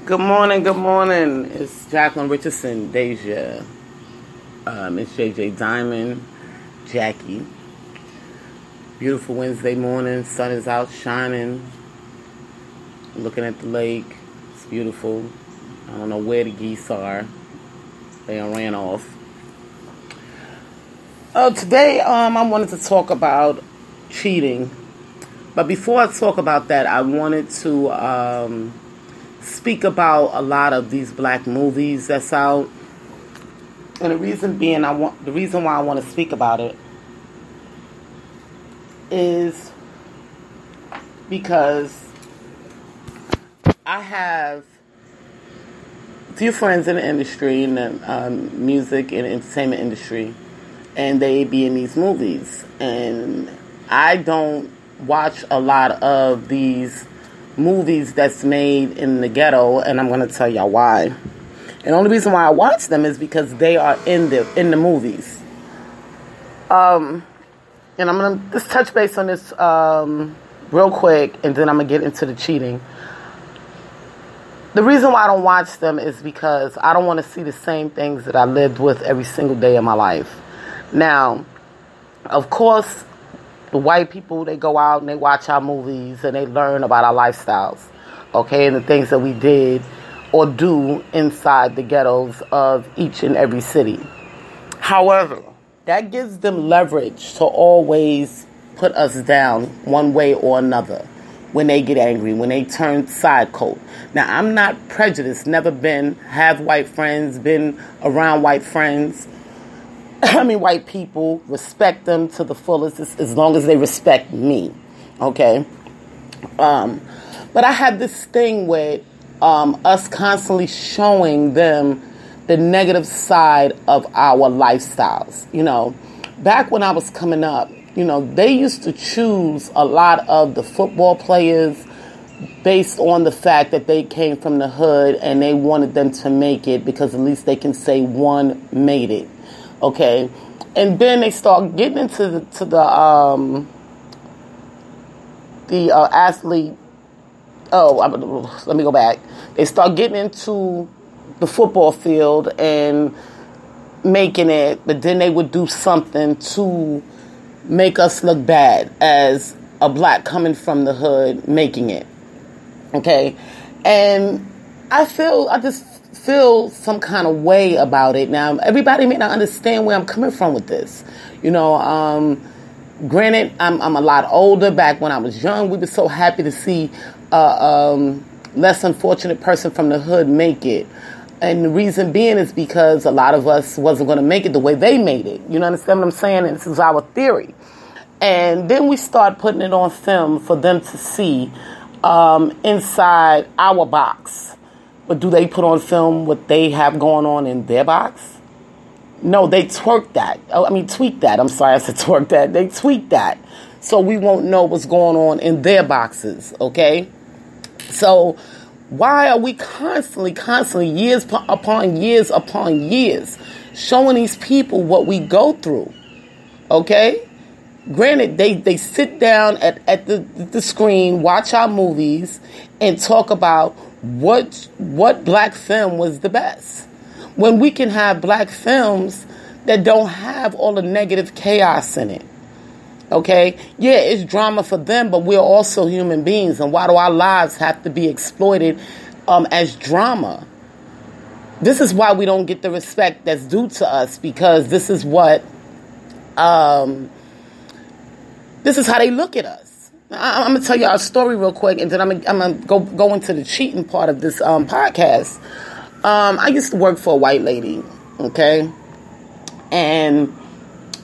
Good morning, good morning. It's Jacqueline Richardson, Deja. It's JJ Diamond, Jackie. Beautiful Wednesday morning. Sun is out shining. Looking at the lake. It's beautiful. I don't know where the geese are. They ran off. Today, I wanted to talk about cheating. But before I talk about that, I wanted to speak about a lot of these black movies that's out, and the reason why I want to speak about it is because I have a few friends in the industry, in the music and entertainment industry, and they be in these movies, and I don't watch a lot of these movies that's made in the ghetto, and I'm going to tell y'all why. And the only reason why I watch them is because they are in the movies. And I'm going to just touch base on this real quick, and then I'm going to get into the cheating. The reason why I don't watch them is because I don't want to see the same things that I lived with every single day of my life. Now, of course, the white people, they go out and they watch our movies and they learn about our lifestyles, okay, and the things that we did or do inside the ghettos of each and every city. However, that gives them leverage to always put us down one way or another when they get angry, when they turn sidecoat. Now, I'm not prejudiced, never been, have white friends, been around white friends. White people, respect them to the fullest as long as they respect me, okay? But I have this thing with us constantly showing them the negative side of our lifestyles. You know, back when I was coming up, they used to choose a lot of the football players based on the fact that they came from the hood and they wanted them to make it because at least they can say one made it. Okay, and then they start getting into the athlete. Let me go back. They start getting into the football field and making it, but then they would do something to make us look bad as a black coming from the hood making it. Okay, and I just feel some kind of way about it. Now, everybody may not understand where I'm coming from with this. Granted, I'm a lot older. Back when I was young, we were so happy to see less unfortunate person from the hood make it. And the reason being is because a lot of us wasn't going to make it the way they made it. You understand what I'm saying? And this is our theory. And then we start putting it on film for them to see inside our box. But do they put on film what they have going on in their box? No, they tweak that. I'm sorry, I said twerk that. They tweak that. So we won't know what's going on in their boxes, okay? So why are we constantly, years upon years, showing these people what we go through, okay? Granted, they sit down at the screen, watch our movies, and talk about what black film was the best. When we can have black films that don't have all the negative chaos in it. Okay? Yeah, it's drama for them, but we're also human beings. And why do our lives have to be exploited as drama? This is why we don't get the respect that's due to us, because this is what this is how they look at us. I'm going to tell you our story real quick, and then I'm going to go into the cheating part of this podcast. I used to work for a white lady, okay? And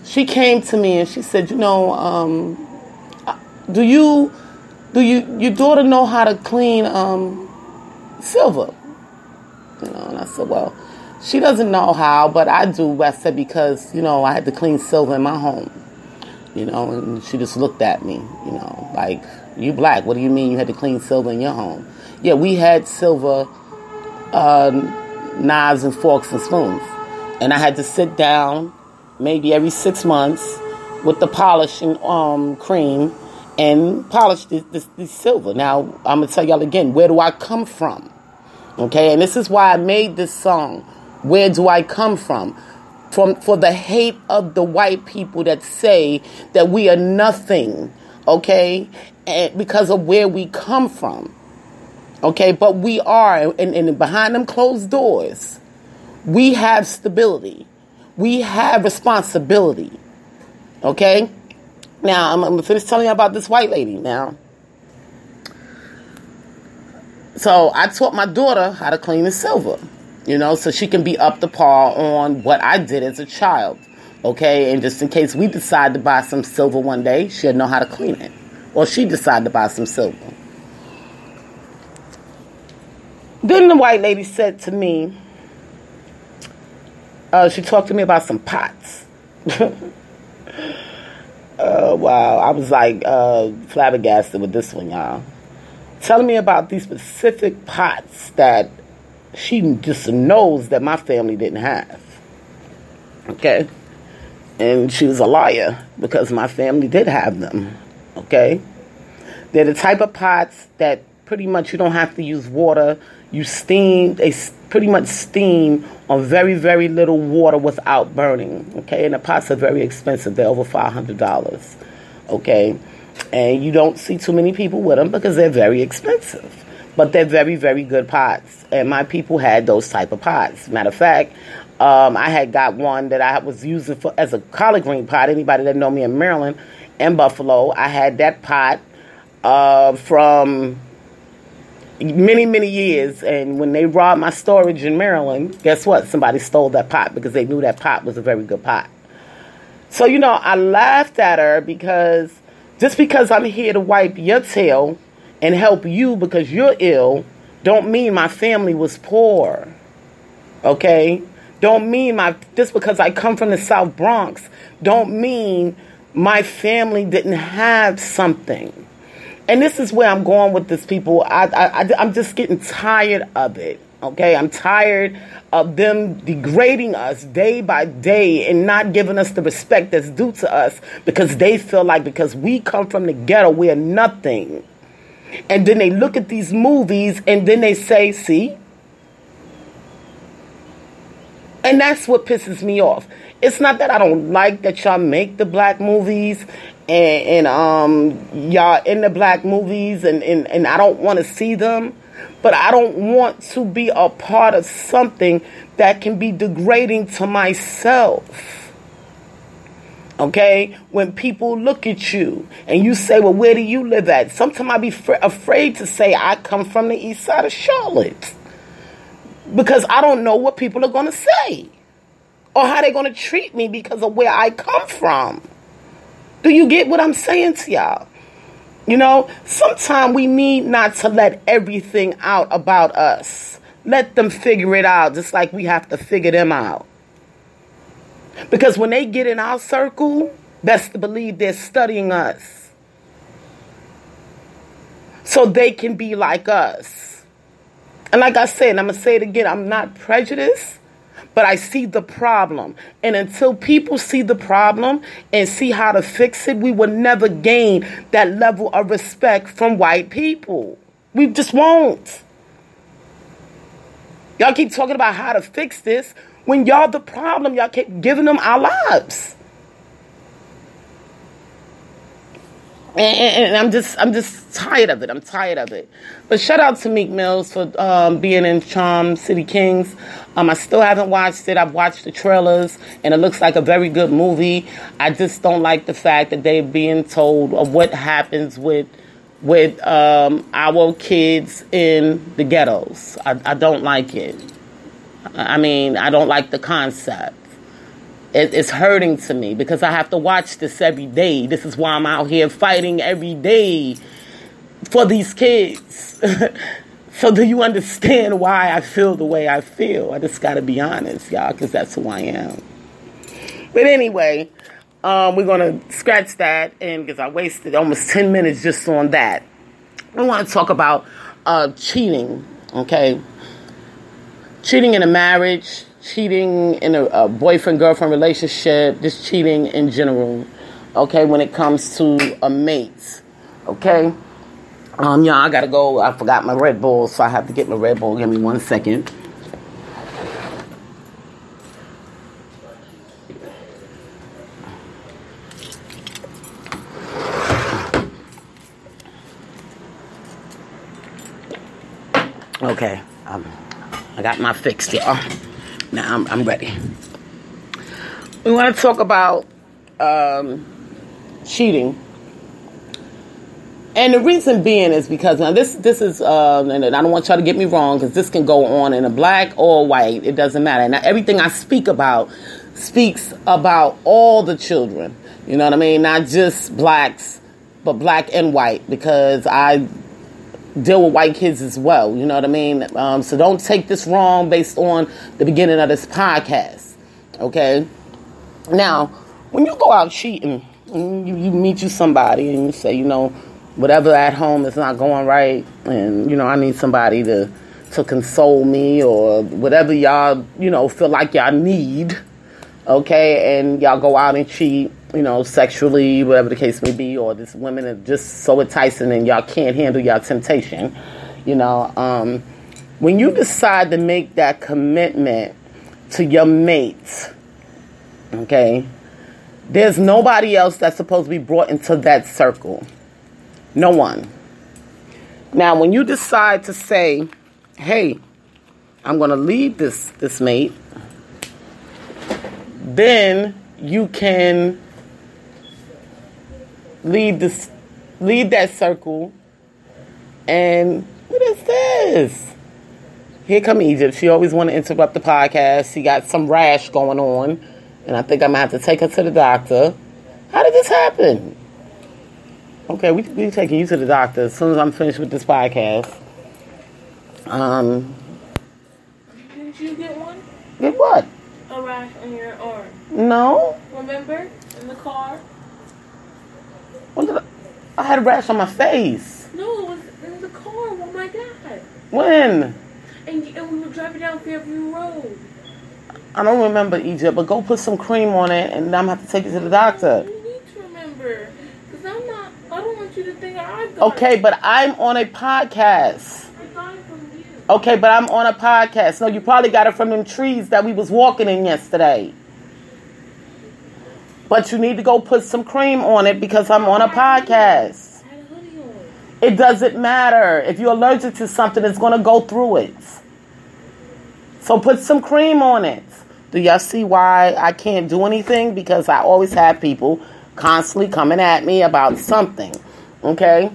she came to me and she said, do your daughter know how to clean silver? And I said, well, she doesn't know how, but I do. I said, because, I had to clean silver in my home. And she just looked at me, like, you black, what do you mean you had to clean silver in your home? Yeah, we had silver knives and forks and spoons. And I had to sit down maybe every 6 months with the polishing cream and polish this silver. Now, I'm going to tell y'all again, where do I come from? Okay, and this is why I made this song, Where Do I Come From? For the hate of the white people that say that we are nothing, okay, and because of where we come from, okay, but we are, and behind them closed doors, we have stability, we have responsibility, okay. Now, I'm going to finish telling you about this white lady now. So, I taught my daughter how to clean the silver. So she can be up to par on what I did as a child, okay? And just in case we decide to buy some silver one day, she'll know how to clean it. Or she decide to buy some silver. Then the white lady said to me, she talked to me about some pots. Wow, I was like flabbergasted with this one, y'all. Telling me about these specific pots that she just knows that my family didn't have. Okay? And she was a liar because my family did have them. Okay? They're the type of pots that pretty much you don't have to use water. You steam, they pretty much steam on very, very little water without burning. Okay? And the pots are very expensive. They're over $500. Okay? And you don't see too many people with them because they're very expensive. But they're very, very good pots. And my people had those type of pots. Matter of fact, I had got one that I was using as a collard green pot. Anybody that know me in Maryland and Buffalo, I had that pot from many, many years. And when they robbed my storage in Maryland, guess what? Somebody stole that pot because they knew that pot was a very good pot. So, I laughed at her because just because I'm here to wipe your tail and help you because you're ill, don't mean my family was poor. Okay? Don't mean just because I come from the South Bronx, don't mean my family didn't have something. And this is where I'm going with this, people. I'm just getting tired of it. Okay? I'm tired of them degrading us day by day and not giving us the respect that's due to us because they feel like because we come from the ghetto, we're nothing. And then they look at these movies and then they say, see? And that's what pisses me off. It's not that I don't like that y'all make the black movies and y'all in the black movies and I don't want to see them. But I don't want to be a part of something that can be degrading to myself. Okay, when people look at you and you say, well, where do you live at? Sometimes I be afraid to say I come from the east side of Charlotte because I don't know what people are going to say or how they're going to treat me because of where I come from. Do you get what I'm saying to y'all? Sometimes we need not to let everything out about us. Let them figure it out just like we have to figure them out. Because when they get in our circle, best to believe they're studying us. So they can be like us. And like I said, and I'm going to say it again, I'm not prejudiced, but I see the problem. And until people see the problem and see how to fix it, we will never gain that level of respect from white people. We just won't. Y'all keep talking about how to fix this. When y'all the problem, y'all keep giving them our lives. And I'm just tired of it. I'm tired of it. But shout out to Meek Mills for being in Charm City Kings. I still haven't watched it. I've watched the trailers, and it looks like a very good movie. I just don't like the fact that they're being told of what happens with our kids in the ghettos. I don't like it. I mean, I don't like the concept. It's hurting to me because I have to watch this every day. This is why I'm out here fighting every day for these kids. So do you understand why I feel the way I feel? I just got to be honest, y'all, because that's who I am. But anyway, we're going to scratch that, and because I wasted almost 10 minutes just on that. I want to talk about cheating, okay? Cheating in a marriage, cheating in a boyfriend-girlfriend relationship, just cheating in general, okay, when it comes to a mate, okay? Y'all, I gotta go. I forgot my Red Bull, so I have to get my Red Bull. Give me 1 second. Okay, I got my fix, y'all. Now I'm ready. We want to talk about cheating. And the reason being is because now this is and I don't want y'all to get me wrong, because this can go on in a black or white. It doesn't matter. Now everything I speak about speaks about all the children. You know what I mean? Not just blacks, but black and white, because I deal with white kids as well. You know what I mean? So don't take this wrong based on the beginning of this podcast. Okay? Now, when you go out cheating, you meet somebody and you say, you know, whatever at home is not going right, and, you know, I need somebody to console me, or whatever y'all, you know, feel like y'all need, okay, and y'all go out and cheat, you know, sexually, whatever the case may be, or this women are just so enticing and y'all can't handle y'all temptation, you know, when you decide to make that commitment to your mate, okay, there's nobody else that's supposed to be brought into that circle. No one. Now, when you decide to say, hey, I'm going to leave this mate, then you can leave that circle. And what is this? Here come Egypt. She always want to interrupt the podcast. She got some rash going on, and I think I'm going to have to take her to the doctor. How did this happen? Okay, we taking you to the doctor as soon as I'm finished with this podcast. Didn't you get one? Get what? A rash on your arm. No. Remember? In the car? When did I had a rash on my face. No, it was in the car. Oh my God. When? And we were driving down Fairview Road. I don't remember, Egypt, but go put some cream on it, and I'm going to have to take you to the doctor. You need to remember. Because I don't want you to think I got Okay, it. but I'm on a podcast. I got it from you. Okay, but I'm on a podcast. No, you probably got it from them trees that we was walking in yesterday. But you need to go put some cream on it because I'm on a podcast. I had a hoodie on. It doesn't matter. If you're allergic to something, it's going to go through it. So put some cream on it. Do y'all see why I can't do anything? Because I always have people constantly coming at me about something. Okay?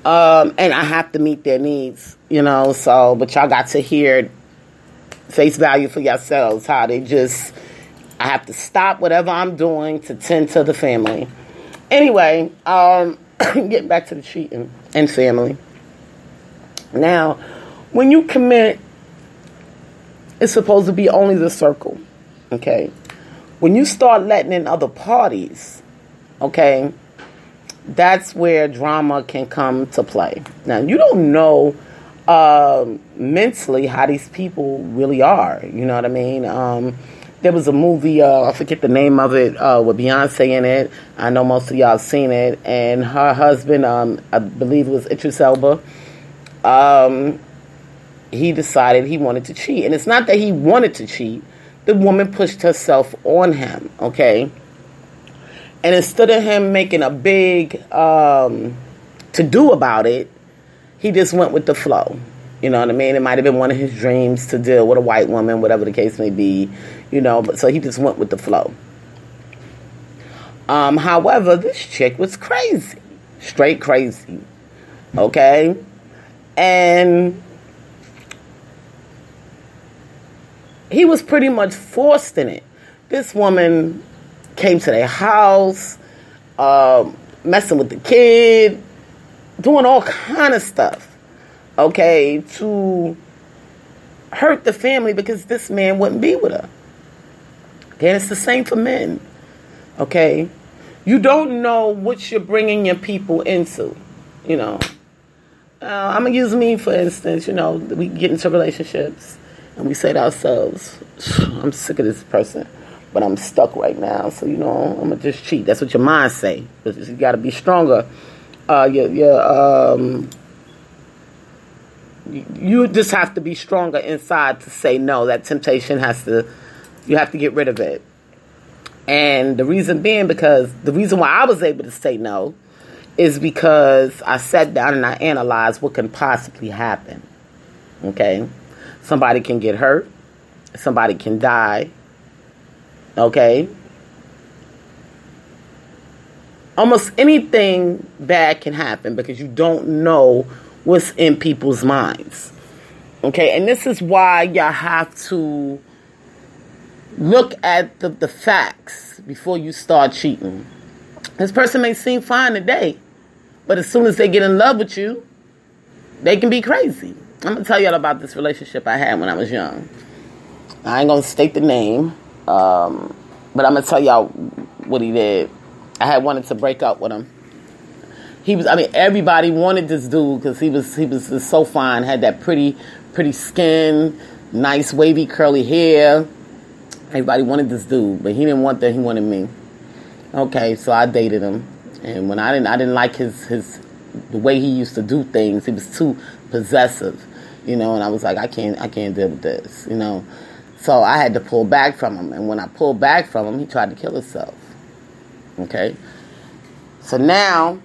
And I have to meet their needs, you know, so, but y'all got to hear face value for yourselves, how they just, I have to stop whatever I'm doing to tend to the family. Anyway, getting back to the cheating and family. Now, when you commit, it's supposed to be only the circle, okay? When you start letting in other parties, okay, that's where drama can come to play. Now, you don't know mentally how these people really are, you know what I mean? There was a movie, I forget the name of it, with Beyonce in it. I know most of y'all seen it. And her husband, I believe it was Idris Elba, he decided he wanted to cheat. And it's not that he wanted to cheat. The woman pushed herself on him, okay? And instead of him making a big to-do about it, he just went with the flow. You know what I mean? It might have been one of his dreams to deal with a white woman, whatever the case may be, you know, but so he just went with the flow. However, this chick was crazy. Straight crazy. Okay? And he was pretty much forced in it. This woman came to their house, messing with the kid, doing all kind of stuff, okay, to hurt the family because this man wouldn't be with her. Okay, and it's the same for men, okay? You don't know what you're bringing your people into, you know. I'm going to use me, for instance, you know, we get into relationships and we say to ourselves, I'm sick of this person, but I'm stuck right now, so, you know, I'm going to just cheat. That's what your mind say. But you got to be stronger You just have to be stronger inside to say no. That temptation you have to get rid of it. And the reason being, because the reason why I was able to say no is because I sat down and I analyzed what can possibly happen. Okay? Somebody can get hurt. Somebody can die. Okay? Almost anything bad can happen because you don't know what's in people's minds. Okay? And this is why y'all have to look at the facts before you start cheating. This person may seem fine today, but as soon as they get in love with you, they can be crazy. I'm going to tell y'all about this relationship I had when I was young. I ain't going to state the name, but I'm going to tell y'all what he did. I had wanted to break up with him. Everybody wanted this dude because he was so fine, had that pretty skin, nice wavy curly hair. Everybody wanted this dude, but he didn't want that. He wanted me. Okay, so I dated him, and when I didn't like the way he used to do things. He was too possessive, and I was like, I can't deal with this, So I had to pull back from him, and when I pulled back from him, he tried to kill himself. Okay, so now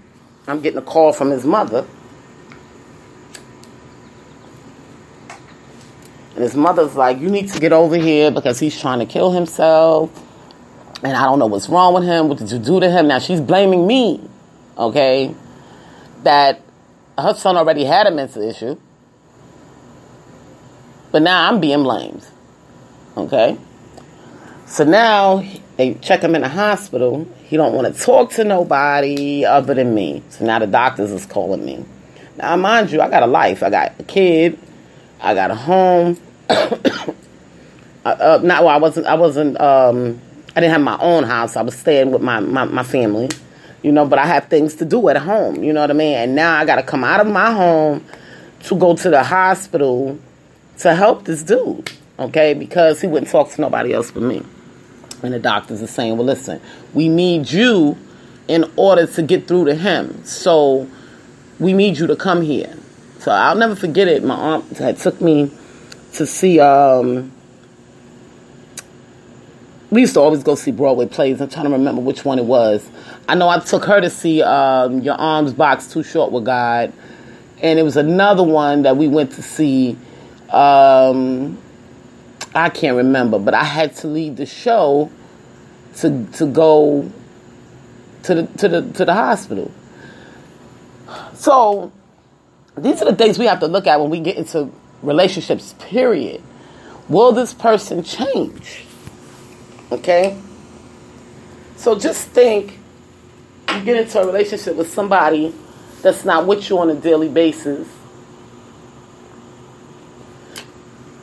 I'm getting a call from his mother. And his mother's like, you need to get over here because he's trying to kill himself. And I don't know what's wrong with him. What did you do to him? Now she's blaming me, okay, that her son already had a mental issue. But now I'm being blamed, okay? So now they check him in the hospital. He don't want to talk to nobody other than me. So now the doctors is calling me. Now, mind you, I got a life. I got a kid. I got a home. I didn't have my own house. I was staying with my family, but I have things to do at home, you know what I mean? And now I got to come out of my home to go to the hospital to help this dude, okay? Because he wouldn't talk to nobody else but me. And the doctors are saying, well, listen, we need you in order to get through to him. So we need you to come here. So I'll never forget it. My aunt had took me to see, we used to always go see Broadway plays. I'm trying to remember which one it was. I know I took her to see Your Arms Box Too Short with God. And it was another one that we went to see. I can't remember. But I had to leave the show to go to the hospital. So these are the things we have to look at when we get into relationships, period. Will this person change? Okay? So just think, you get into a relationship with somebody that's not with you on a daily basis.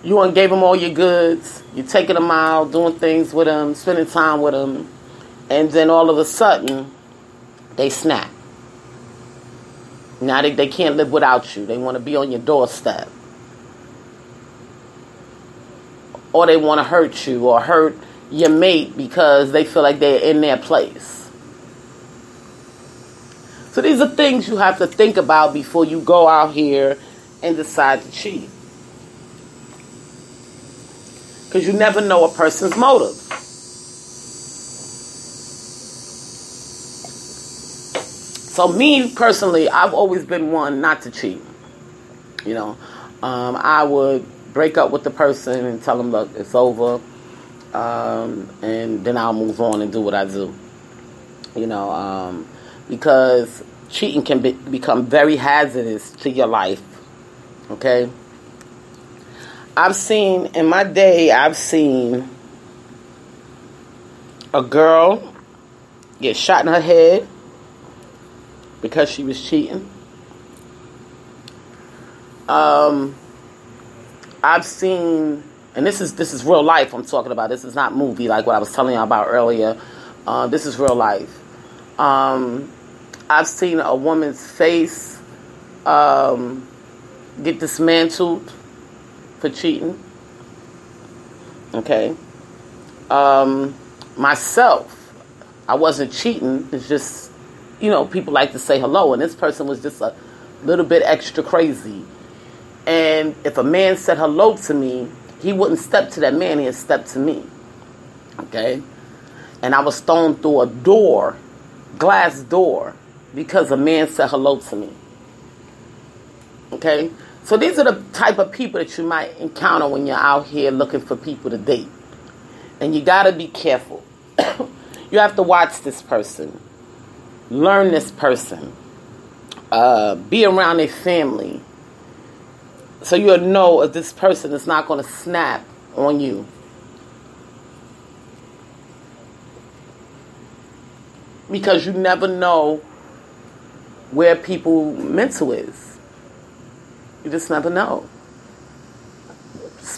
You gave them all your goods. You're taking them out, doing things with them, spending time with them. And then all of a sudden, they snap. Now they can't live without you. They want to be on your doorstep. Or they want to hurt you or hurt your mate because they feel like they're in their place. So these are things you have to think about before you go out here and decide to cheat. Because you never know a person's motive. So me, personally, I've always been one not to cheat. I would break up with the person and tell them, look, it's over. And then I'll move on and do what I do. Because cheating can become very hazardous to your life. Okay? In my day, I've seen a girl get shot in her head because she was cheating. I've seen, and this is real life I'm talking about. This is not movie like what I was telling you about earlier. This is real life. I've seen a woman's face get dismantled for cheating. Okay. Myself, I wasn't cheating. It's just people like to say hello, and this person was just a little bit extra crazy. And if a man said hello to me, he wouldn't step to that man, he'd step to me. Okay? And I was thrown through a glass door, because a man said hello to me. Okay? So these are the type of people that you might encounter when you're out here looking for people to date. And you got to be careful. You have to watch this person. Learn this person. Be around their family. So you'll know if this person is not going to snap on you. Because you never know where people mental is. You just never know.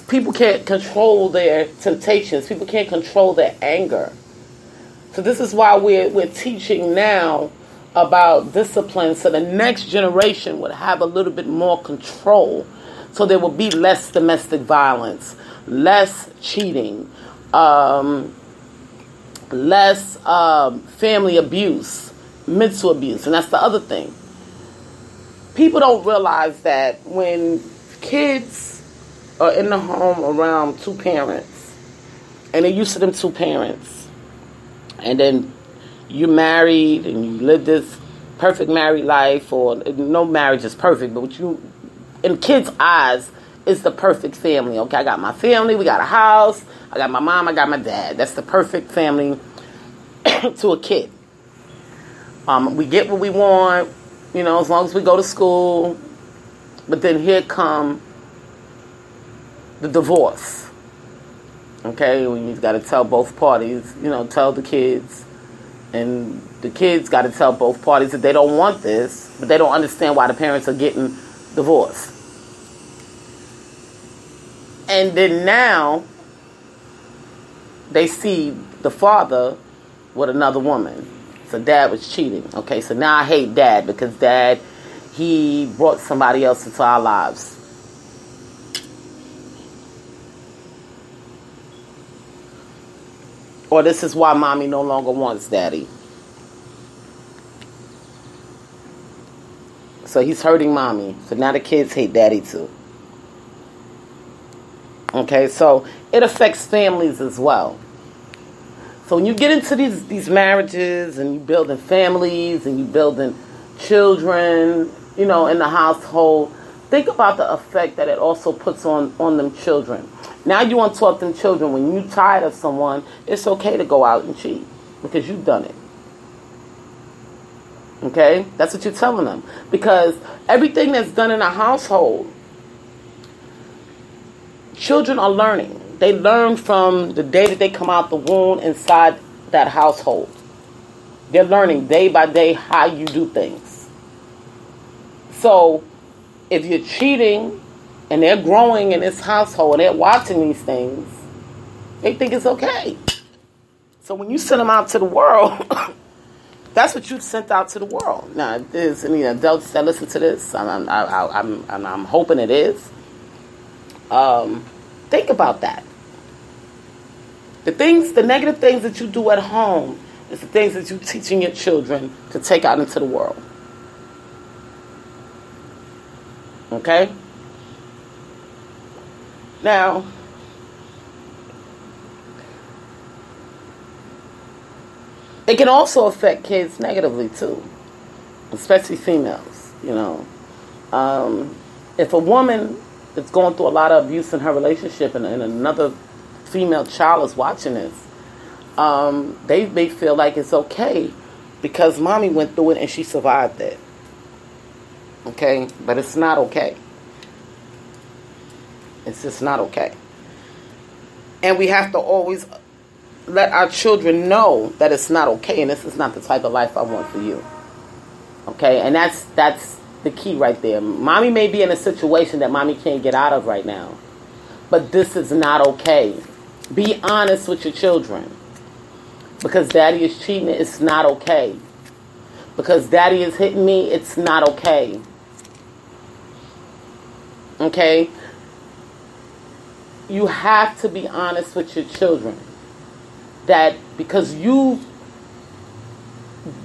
People can't control their temptations. People can't control their anger. So this is why we're teaching now about discipline, so the next generation would have a little bit more control. So there will be less domestic violence, less cheating, less family abuse, mental abuse. And that's the other thing. People don't realize that when kids are in the home around two parents, and they're used to them two parents, and then you're married and you live this perfect married life, or no marriage is perfect, but what you, in kids' eyes, is the perfect family. Okay, I got my family, we got a house, I got my mom, I got my dad. That's the perfect family to a kid. We get what we want, as long as we go to school. But then here come the divorce. Okay, when you've got to tell both parties, tell the kids. And the kids got to tell both parties that they don't want this, but they don't understand why the parents are getting divorced. And then now, they see the father with another woman. So dad was cheating. Okay, so now I hate dad because dad, he brought somebody else into our lives. Or this is why mommy no longer wants daddy. So he's hurting mommy. So now the kids hate daddy too. Okay, so it affects families as well. So when you get into these marriages and you building families and you building children, in the household, think about the effect that it also puts on them children. Now you want to talk to them children, when you're tired of someone, it's okay to go out and cheat because you've done it. Okay? That's what you're telling them. Because everything that's done in a household, children are learning. They learn from the day that they come out the womb inside that household. They're learning day by day how you do things. So, if you're cheating and they're growing in this household and they're watching these things, they think it's okay. So when you send them out to the world, that's what you sent out to the world. Now, if there's any adults that listen to this, I'm hoping it is. Think about that. The negative things that you do at home is the things that you're teaching your children to take out into the world. Okay? Now, it can also affect kids negatively too, especially females. If a woman is going through a lot of abuse in her relationship and another female child is watching this, they may feel like it's okay because mommy went through it and she survived it. Okay? But it's not okay. It's just not okay. And we have to always let our children know that it's not okay and this is not the type of life I want for you. Okay? And that's the key right there. Mommy may be in a situation that mommy can't get out of right now. But this is not okay. Be honest with your children. Because daddy is cheating, it's not okay. Because daddy is hitting me, it's not okay. Okay? You have to be honest with your children. That because you've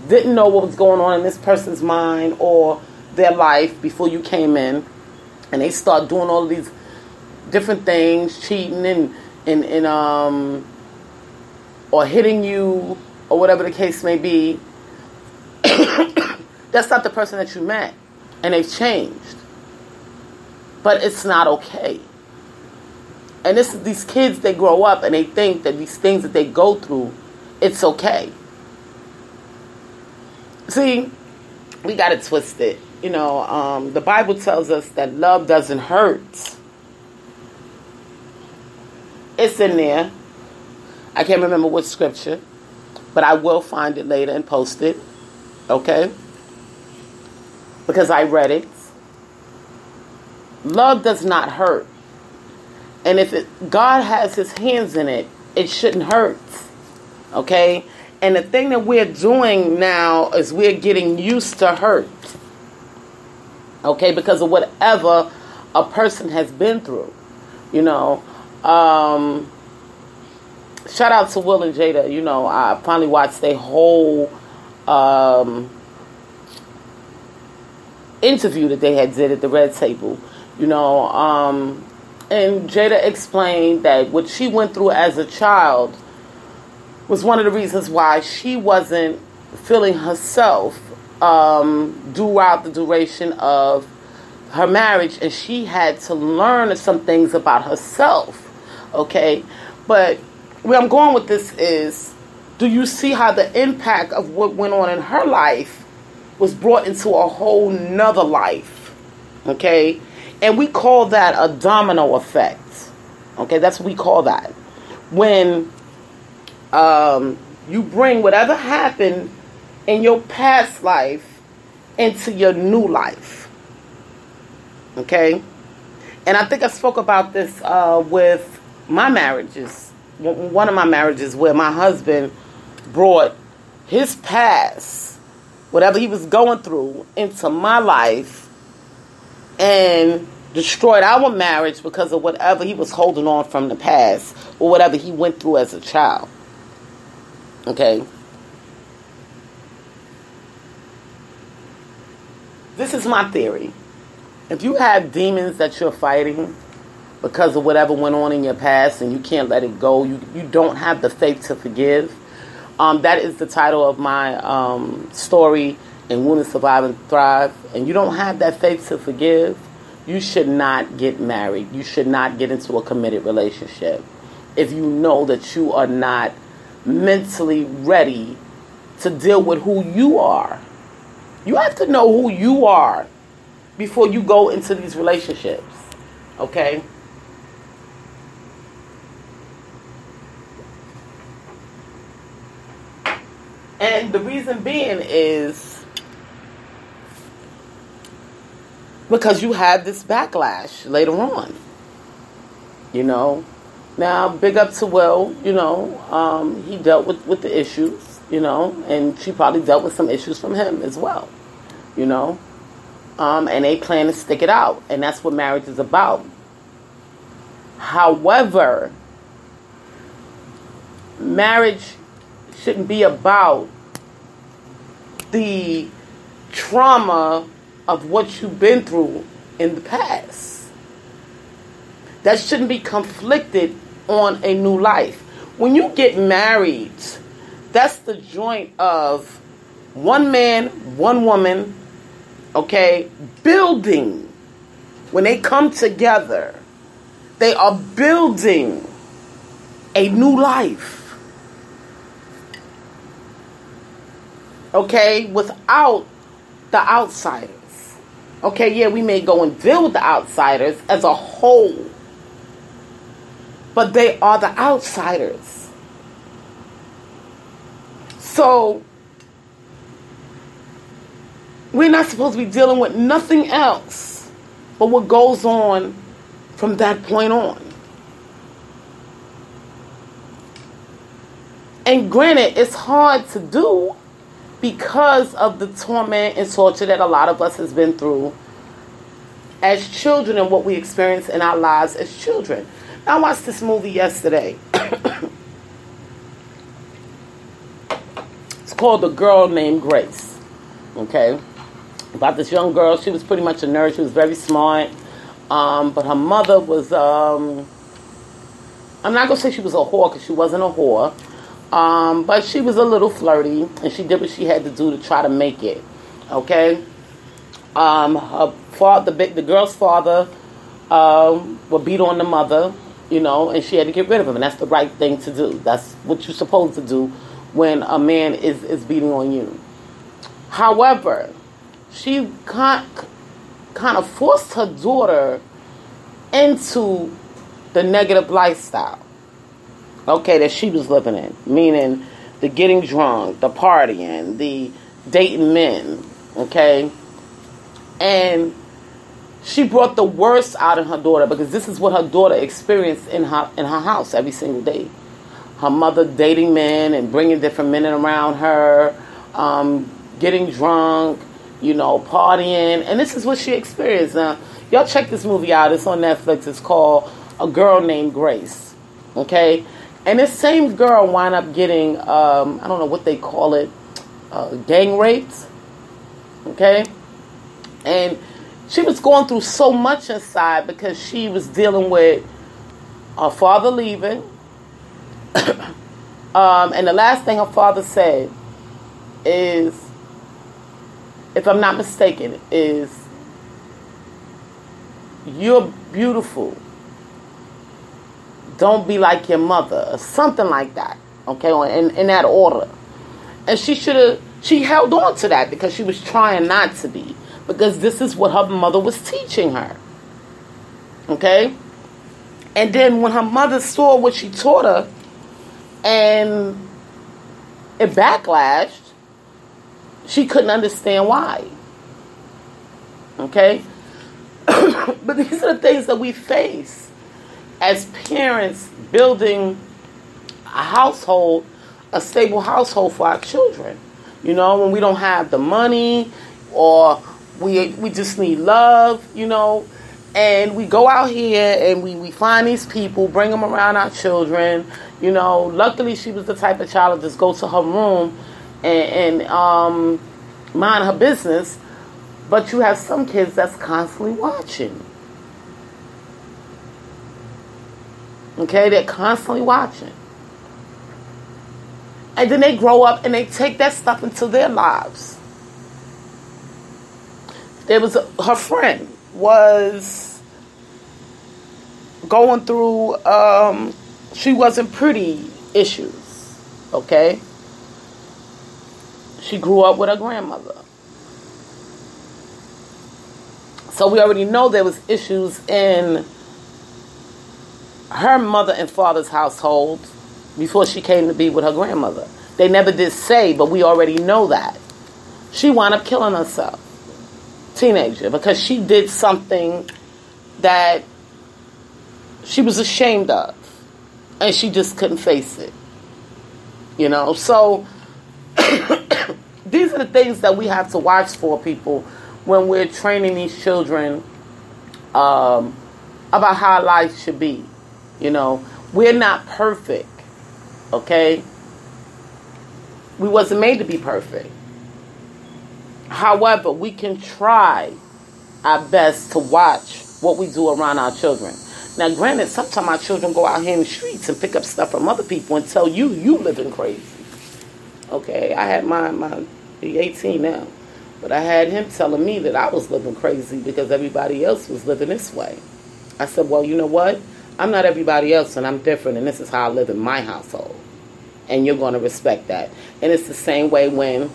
didn't know what was going on in this person's mind or their life before you came in, and they start doing all of these different things, cheating and or hitting you or whatever the case may be, that's not the person that you met, and they've changed. But it's not okay. And these kids, they grow up and they think that these things that they go through, it's okay. See, we got it twisted. The Bible tells us that love doesn't hurt. It's in there. I can't remember which scripture, but I will find it later and post it. Okay? Because I read it. Love does not hurt. And if God has his hands in it, it shouldn't hurt. Okay? And the thing that we're doing now is we're getting used to hurt. Okay? Because of whatever a person has been through. Shout out to Will and Jada. I finally watched their whole interview that they had did at the Red Table. And Jada explained that what she went through as a child was one of the reasons why she wasn't feeling herself throughout the duration of her marriage, and she had to learn some things about herself. Okay? But where I'm going with this is, do you see how the impact of what went on in her life was brought into a whole nother life? Okay? And we call that a domino effect. Okay? That's what we call that. When you bring whatever happened in your past life into your new life. Okay? And I think I spoke about this with my marriages. One of my marriages where my husband brought his past, whatever he was going through, into my life and destroyed our marriage because of whatever he was holding on from the past or whatever he went through as a child. Okay? This is my theory. If you have demons that you're fighting because of whatever went on in your past and you can't let it go, you don't have the faith to forgive. That is the title of my story in Wounded, Survive, and Thrive. And you don't have that faith to forgive, you should not get married. You should not get into a committed relationship if you know that you are not mentally ready to deal with who you are. You have to know who you are before you go into these relationships. Okay? And the reason being is because you have this backlash later on. Now, big up to Will, he dealt with the issues, and she probably dealt with some issues from him as well, and they plan to stick it out, and that's what marriage is about. However, marriage shouldn't be about the trauma of what you've been through in the past. That shouldn't be conflicted on a new life. When you get married, that's the joint of one man, one woman, okay, building. When they come together, they are building a new life. Okay, without the outsiders. Okay, yeah, we may go and deal with the outsiders as a whole, but they are the outsiders. So, we're not supposed to be dealing with nothing else but what goes on from that point on. And granted, it's hard to do because of the torment and torture that a lot of us has been through as children and what we experience in our lives as children. I watched this movie yesterday. It's called A Girl Named Grace. Okay? About this young girl. She was pretty much a nerd. She was very smart. But her mother was, I'm not going to say she was a whore, because she wasn't a whore. But she was a little flirty, and she did what she had to do to try to make it. Okay? Her father, the girl's father, would beat on the mother, you know, and she had to get rid of him. And that's the right thing to do. That's what you're supposed to do when a man is beating on you. However, she kind of forced her daughter into the negative lifestyle, okay, that she was living in. Meaning the getting drunk, the partying, the dating men, okay? And she brought the worst out in her daughter, because this is what her daughter experienced in her house every single day. Her mother dating men and bringing different men around her, getting drunk, you know, partying. And this is what she experienced. Now, y'all check this movie out. It's on Netflix. It's called A Girl Named Grace. Okay? And this same girl wound up getting, I don't know what they call it, gang raped. Okay? And she was going through so much inside because she was dealing with her father leaving. And the last thing her father said is, if I'm not mistaken, is, "You're beautiful. Don't be like your mother," or something like that. Okay, in that order. And she held on to that because she was trying not to be. Because this is what her mother was teaching her. Okay? And then when her mother saw what she taught her, and it backlashed, she couldn't understand why. Okay? But these are the things that we face as parents, building a household, a stable household for our children. You know, when we don't have the money, or we just need love, you know, and we go out here and we find these people, bring them around our children, you know. Luckily, she was the type of child that just go to her room and mind her business. But you have some kids that's constantly watching. Okay, they're constantly watching. And then they grow up and they take that stuff into their lives. There was her friend was going through, she wasn't pretty issues, okay? She grew up with her grandmother. So we already know there was issues in her mother and father's household before she came to be with her grandmother. They never did say, but we already know that. She wound up killing herself. Teenager, because she did something that she was ashamed of, and she just couldn't face it, you know. So these are the things that we have to watch for, people, when we're training these children about how life should be. You know, we're not perfect, okay? We wasn't made to be perfect. However, we can try our best to watch what we do around our children. Now, granted, sometimes our children go out here in the streets and pick up stuff from other people and tell you living crazy. Okay, I had he's 18 now, but I had him telling me that I was living crazy because everybody else was living this way. I said, well, you know what? I'm not everybody else, and I'm different, and this is how I live in my household. And you're going to respect that. And it's the same way when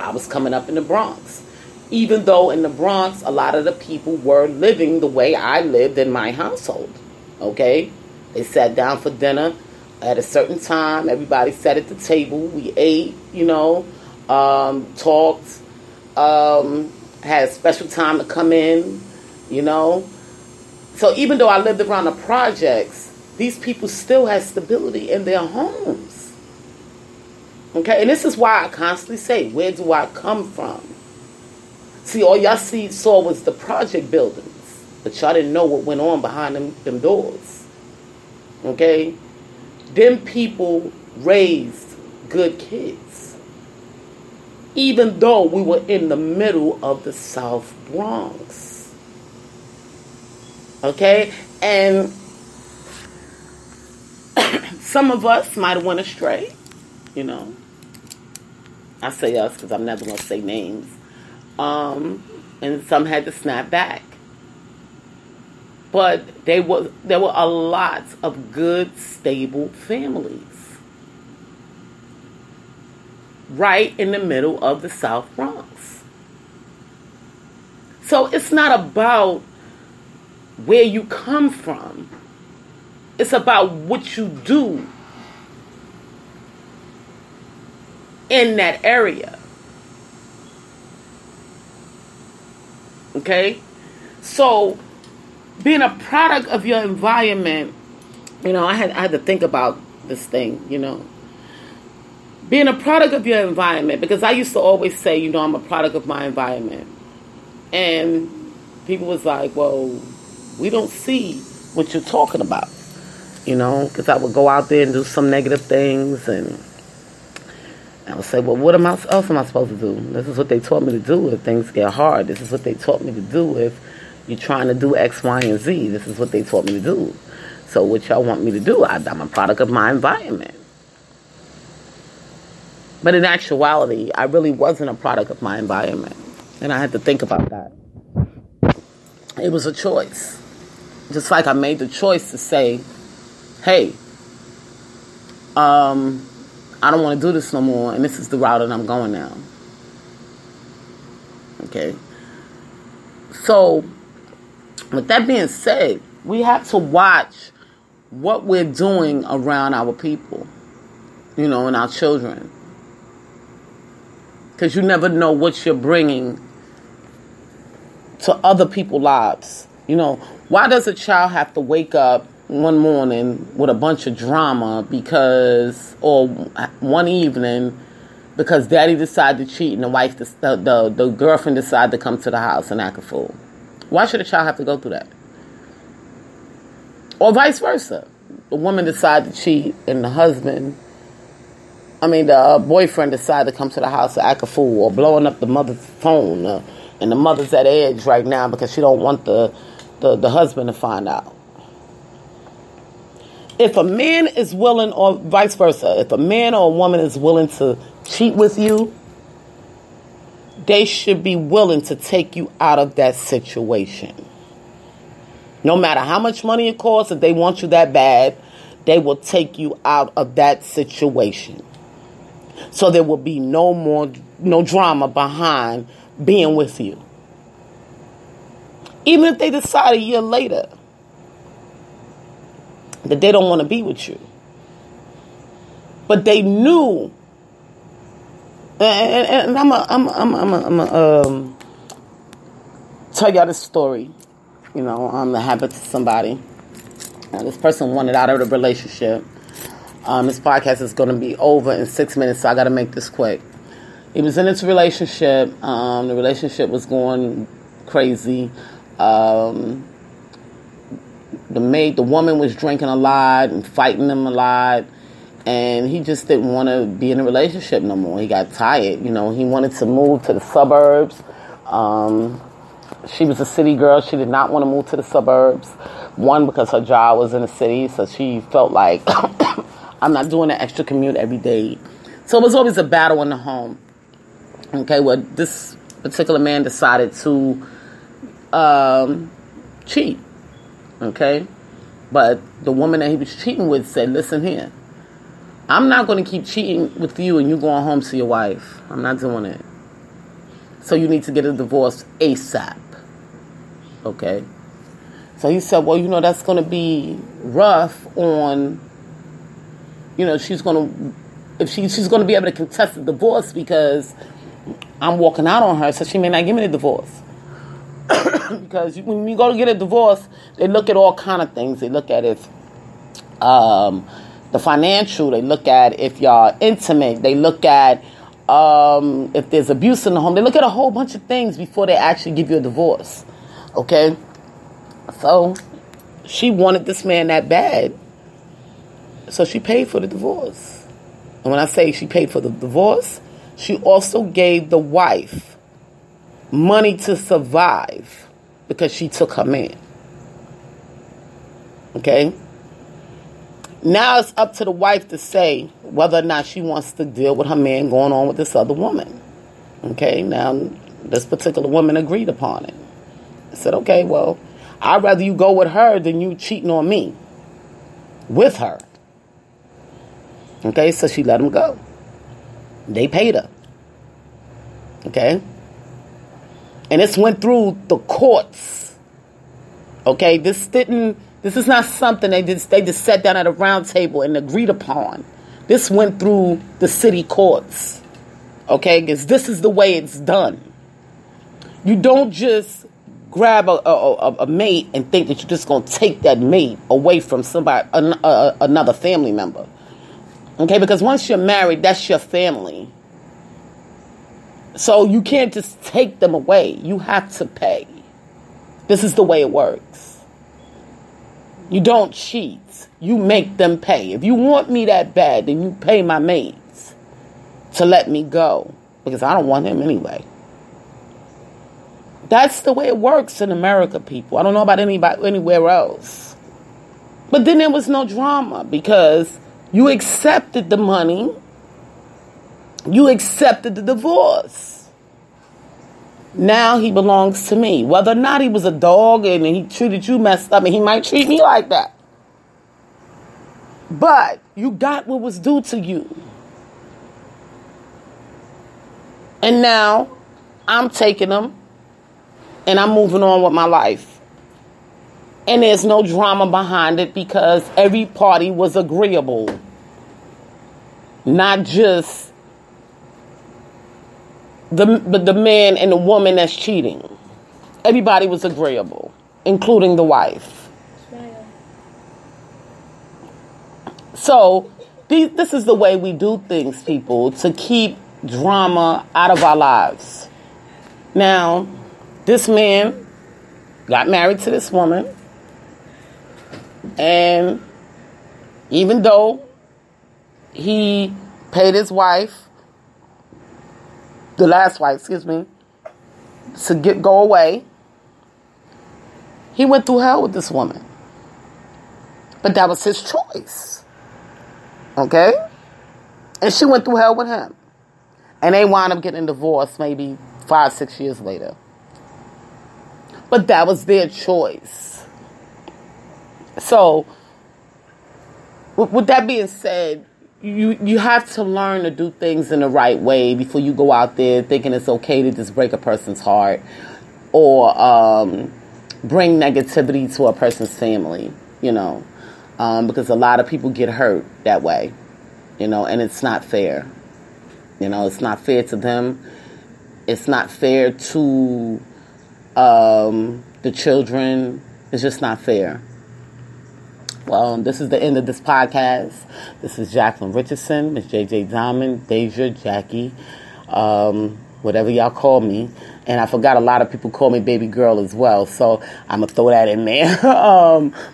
I was coming up in the Bronx. Even though in the Bronx, a lot of the people were living the way I lived in my household. Okay? They sat down for dinner at a certain time. Everybody sat at the table. We ate, you know, talked, had a special time to come in, you know. So even though I lived around the projects, these people still had stability in their homes. Okay, and this is why I constantly say, where do I come from? See, all y'all saw was the project buildings, but y'all didn't know what went on behind them doors. Okay? Them people raised good kids. even though we were in the middle of the South Bronx. Okay? And some of us might have went astray, you know. I say us because I'm never going to say names. And some had to snap back. But there were a lot of good, stable families right in the middle of the South Bronx. So it's not about where you come from. It's about what you do in that area. Okay? So, being a product of your environment, you know, I had to think about this thing, you know. Being a product of your environment, because I used to always say, you know, I'm a product of my environment. And people was like, well, we don't see what you're talking about, you know, because I would go out there and do some negative things, and I would say, well, what else am I supposed to do? This is what they taught me to do if things get hard. This is what they taught me to do if you're trying to do X, Y, and Z. This is what they taught me to do. So what y'all want me to do? I'm a product of my environment. But in actuality, I really wasn't a product of my environment. And I had to think about that. It was a choice. Just like I made the choice to say, hey, I don't want to do this no more, and this is the route that I'm going now. Okay? So, with that being said, we have to watch what we're doing around our people, you know, and our children. Because you never know what you're bringing to other people's lives. You know, why does a child have to wake up one morning with a bunch of drama or one evening because daddy decided to cheat and the girlfriend decided to come to the house and act a fool? Why should a child have to go through that? Or vice versa. The woman decided to cheat and the boyfriend decided to come to the house and act a fool, or blowing up the mother's phone, and the mother's at edge right now because she don't want the husband to find out. If a man is willing, or vice versa, if a man or a woman is willing to cheat with you, they should be willing to take you out of that situation. No matter how much money it costs, if they want you that bad, they will take you out of that situation. So there will be no drama behind being with you. Even if they decide a year later that they don't want to be with you. But they knew, and I'm tell y'all this story. You know, that happened to somebody. This person wanted out of the relationship. This podcast is going to be over in 6 minutes, so I got to make this quick. He was in this relationship. The relationship was going crazy. The woman was drinking a lot and fighting him a lot, and he just didn't want to be in a relationship no more. He got tired. You know, he wanted to move to the suburbs. She was a city girl. She did not want to move to the suburbs. One, because her job was in the city, so she felt like, I'm not doing an extra commute every day. So it was always a battle in the home. Okay, well, this particular man decided to cheat. Okay? But the woman that he was cheating with said, listen here, I'm not going to keep cheating with you and you going home to your wife. I'm not doing it. So you need to get a divorce ASAP. Okay? So he said, well, you know, that's going to be rough on, you know, she's going to be able to contest the divorce because I'm walking out on her, so she may not give me the divorce. Because when you go to get a divorce, they look at all kind of things. They look at if the financial. They look at if y'all intimate. They look at if there's abuse in the home. They look at a whole bunch of things before they actually give you a divorce. Okay? So she wanted this man that bad. So she paid for the divorce. And when I say she paid for the divorce, she also gave the wife money to survive because she took her man. Okay? Now it's up to the wife to say whether or not she wants to deal with her man going on with this other woman. Okay? Now, this particular woman agreed upon it. I said, okay, well, I'd rather you go with her than you cheating on me with her. Okay? So she let him go. They paid her. Okay? And this went through the courts. Okay? This is not something they just sat down at a round table and agreed upon. This went through the city courts. Okay? Because this is the way it's done. You don't just grab a mate and think that you're just going to take that mate away from somebody, another family member. Okay? Because once you're married, that's your family. So you can't just take them away. You have to pay. This is the way it works. You don't cheat. You make them pay. If you want me that bad, then you pay my mates to let me go. Because I don't want him anyway. That's the way it works in America, people. I don't know about anybody anywhere else. But then there was no drama because you accepted the money. You accepted the divorce. Now he belongs to me. Whether or not he was a dog and he treated you messed up, and he might treat me like that. But you got what was due to you. And now I'm taking him and I'm moving on with my life. And there's no drama behind it because every party was agreeable. Not just the man and the woman that's cheating. Everybody was agreeable, including the wife. So, this is the way we do things, people, to keep drama out of our lives. Now, this man got married to this woman, and even though he paid his wife, the last wife, to go away, he went through hell with this woman. But that was his choice. Okay? And she went through hell with him. And they wound up getting divorced maybe 5-6 years later. But that was their choice. So, with that being said, you have to learn to do things in the right way before you go out there thinking it's okay to just break a person's heart or bring negativity to a person's family, because a lot of people get hurt that way, and it's not fair. It's not fair to them. It's not fair to the children. It's just not fair. Well, this is the end of this podcast. This is Jacqueline Richardson, Miss JJ Diamond, Deja, Jackie, whatever y'all call me. And I forgot a lot of people call me baby girl as well, so I'm going to throw that in there.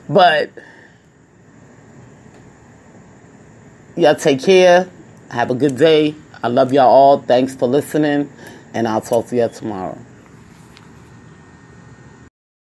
But y'all take care. Have a good day. I love y'all all. Thanks for listening, and I'll talk to y'all tomorrow.